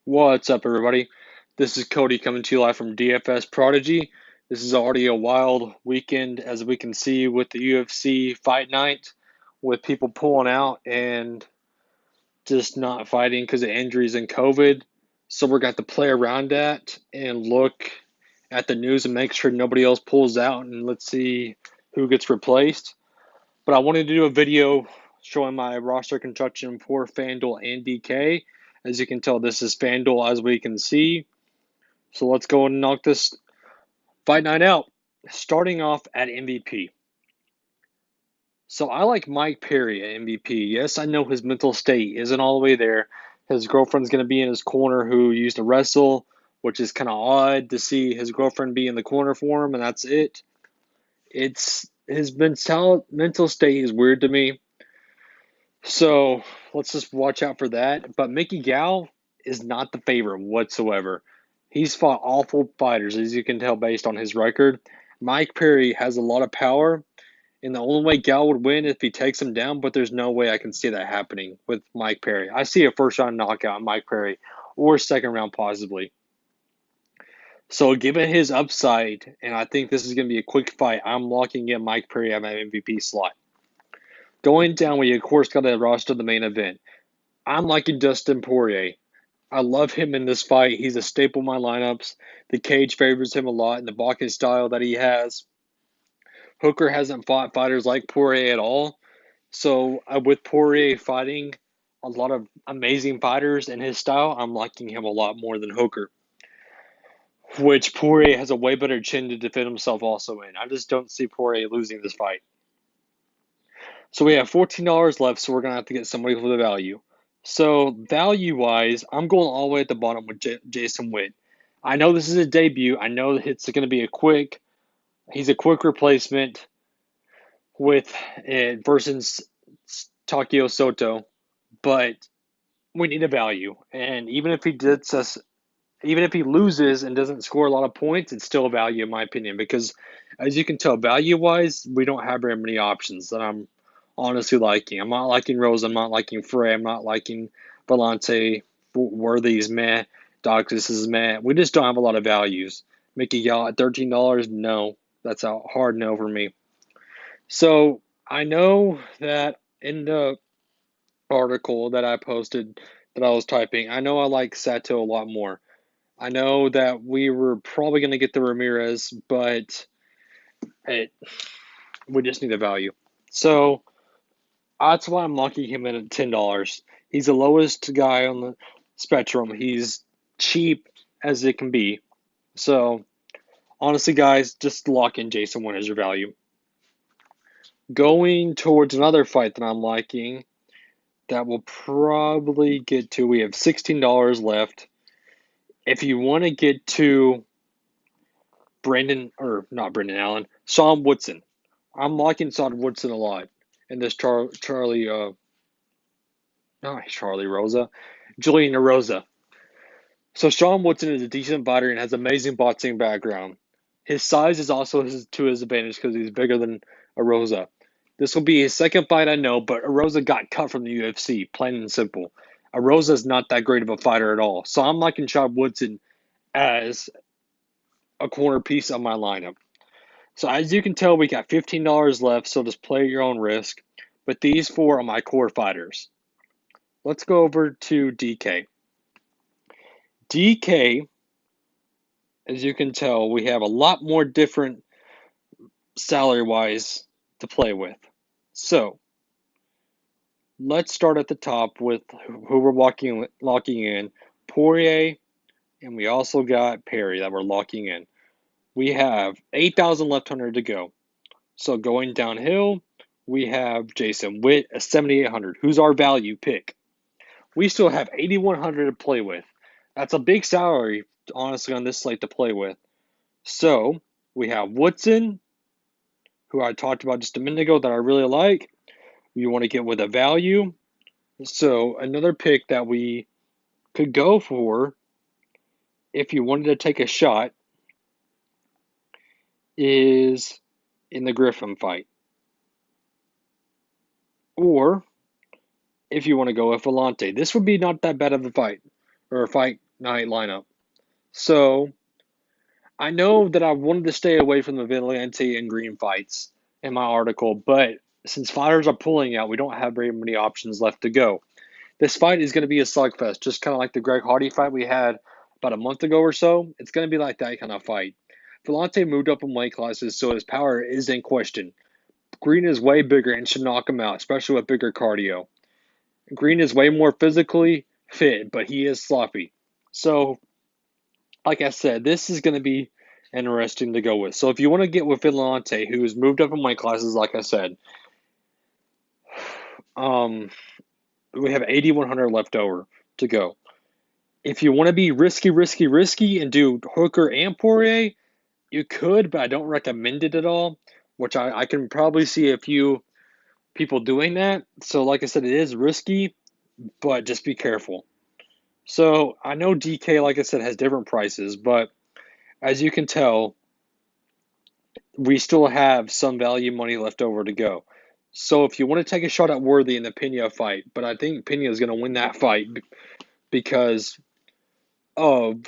What's up, everybody? This is Cody coming to you live from DFS Prodigy. This is already a wild weekend, as we can see, with the UFC fight night, with people pulling out and just not fighting because of injuries and COVID. So we're going to play around that and look at the news and make sure nobody else pulls out, and let's see who gets replaced. But I wanted to do a video showing my roster construction for FanDuel and DK. As you can tell, this is FanDuel as we can see. So let's go and knock this fight night out. Starting off at MVP. So I like Mike Perry at MVP. Yes, I know his mental state isn't all the way there. His girlfriend's going to be in his corner who used to wrestle, which is kind of odd to see his girlfriend be in the corner for him, and that's it. It's his mental state is weird to me. So let's just watch out for that. But Mickey Gall is not the favorite whatsoever. He's fought awful fighters, as you can tell based on his record. Mike Perry has a lot of power, and the only way Gall would win is if he takes him down, but there's no way I can see that happening with Mike Perry. I see a first round knockout on Mike Perry, or second round possibly. So given his upside, and I think this is going to be a quick fight, I'm locking in Mike Perry at my MVP slot. Going down, we of course got to roster the main event. I'm liking Dustin Poirier. I love him in this fight. He's a staple in my lineups. The cage favors him a lot in the blocking style that he has. Hooker hasn't fought fighters like Poirier at all. So with Poirier fighting a lot of amazing fighters in his style, I'm liking him a lot more than Hooker, which Poirier has a way better chin to defend himself also in. I just don't see Poirier losing this fight. So we have $14 left, so we're going to have to get somebody for the value. So value-wise, I'm going all the way at the bottom with Jason Witt. I know this is a debut. I know it's going to be he's a quick replacement with versus Takeo Soto, but we need a value. And even if he loses and doesn't score a lot of points, it's still a value in my opinion because, as you can tell, value-wise, we don't have very many options that I'm honestly liking. I'm not liking Rose. I'm not liking Frey. I'm not liking Volante. Worthy's meh. Doctus is meh. We just don't have a lot of values. Mickey Gall at $13, no. That's a hard no for me. So I know that in the article that I posted that I was typing, I know I like Sato a lot more. I know that we were probably going to get the Ramirez, but we just need a value. So that's why I'm locking him in at $10. He's the lowest guy on the spectrum. He's cheap as it can be. So honestly, guys, just lock in Jason Wynn as your value. Going towards another fight that I'm liking that we'll probably get to. We have $16 left. If you want to get to Sean Woodson. I'm liking Sean Woodson a lot in this not Charlie Rosa, Julian Rosa. So Sean Woodson is a decent fighter and has amazing boxing background. His size is also to his advantage because he's bigger than Arosa. This will be his second fight, I know, but Arosa got cut from the UFC, plain and simple. Arosa is not that great of a fighter at all. So I'm liking Sean Woodson as a corner piece of my lineup. So as you can tell, we got $15 left, so just play at your own risk. But these four are my core fighters. Let's go over to DK. DK, as you can tell, we have a lot more different salary-wise to play with. So let's start at the top with who we're locking in. Poirier, and we also got Perry that we're locking in. We have 8,000 left under to go. So going downhill, we have Jason Witt at 7,800, who's our value pick. We still have 8,100 to play with. That's a big salary, honestly, on this slate to play with. So we have Woodson, who I talked about just a minute ago that I really like. You want to get with a value. So another pick that we could go for if you wanted to take a shot is in the Griffin fight. Or if you want to go with Volante. This would be not that bad of a fight, or a fight night lineup. So I know that I wanted to stay away from the Vigilante and Green fights in my article, but since fighters are pulling out, we don't have very many options left to go. This fight is going to be a slugfest, just kind of like the Greg Hardy fight we had about a month ago or so. It's going to be like that kind of fight. Vellante moved up in weight classes, so his power is in question. Green is way bigger and should knock him out, especially with bigger cardio. Green is way more physically fit, but he is sloppy. So, like I said, this is going to be interesting to go with. So, if you want to get with Vellante, who's moved up in weight classes, like I said, um, we have 8,100 left over to go. If you want to be risky, and do Hooker and Poirier, you could, but I don't recommend it at all. Which I can probably see a few people doing that. So, like I said, it is risky, but just be careful. So, I know DK, like I said, has different prices, but as you can tell, we still have some value money left over to go. So, if you want to take a shot at Worthy in the Pena fight, but I think Pena is going to win that fight because of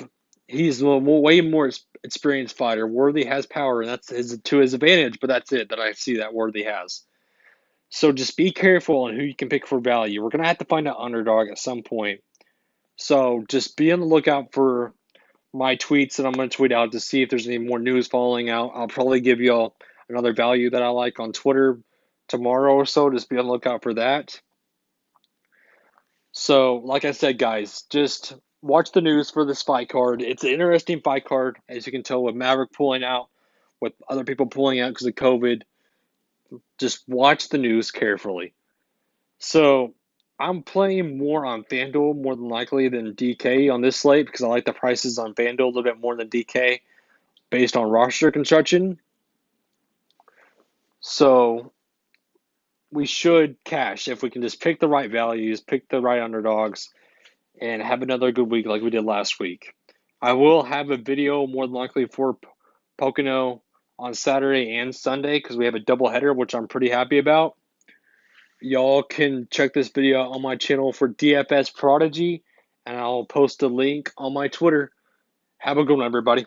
he's a way more experienced fighter. Worthy has power, and that's to his advantage, but that's it that I see that Worthy has. So just be careful on who you can pick for value. We're going to have to find an underdog at some point. So just be on the lookout for my tweets that I'm going to tweet out to see if there's any more news falling out. I'll probably give you all another value that I like on Twitter tomorrow or so. Just be on the lookout for that. So, like I said, guys, just watch the news for this fight card. It's an interesting fight card, as you can tell, with Maverick pulling out, with other people pulling out because of COVID. Just watch the news carefully. So, I'm playing more on FanDuel more than likely than DK on this slate because I like the prices on FanDuel a little bit more than DK based on roster construction. So, we should cash if we can just pick the right values, pick the right underdogs, and have another good week like we did last week. I will have a video more than likely for Pocono on Saturday and Sunday because we have a doubleheader, which I'm pretty happy about. Y'all can check this video on my channel for DFS Prodigy, and I'll post a link on my Twitter. Have a good one, everybody.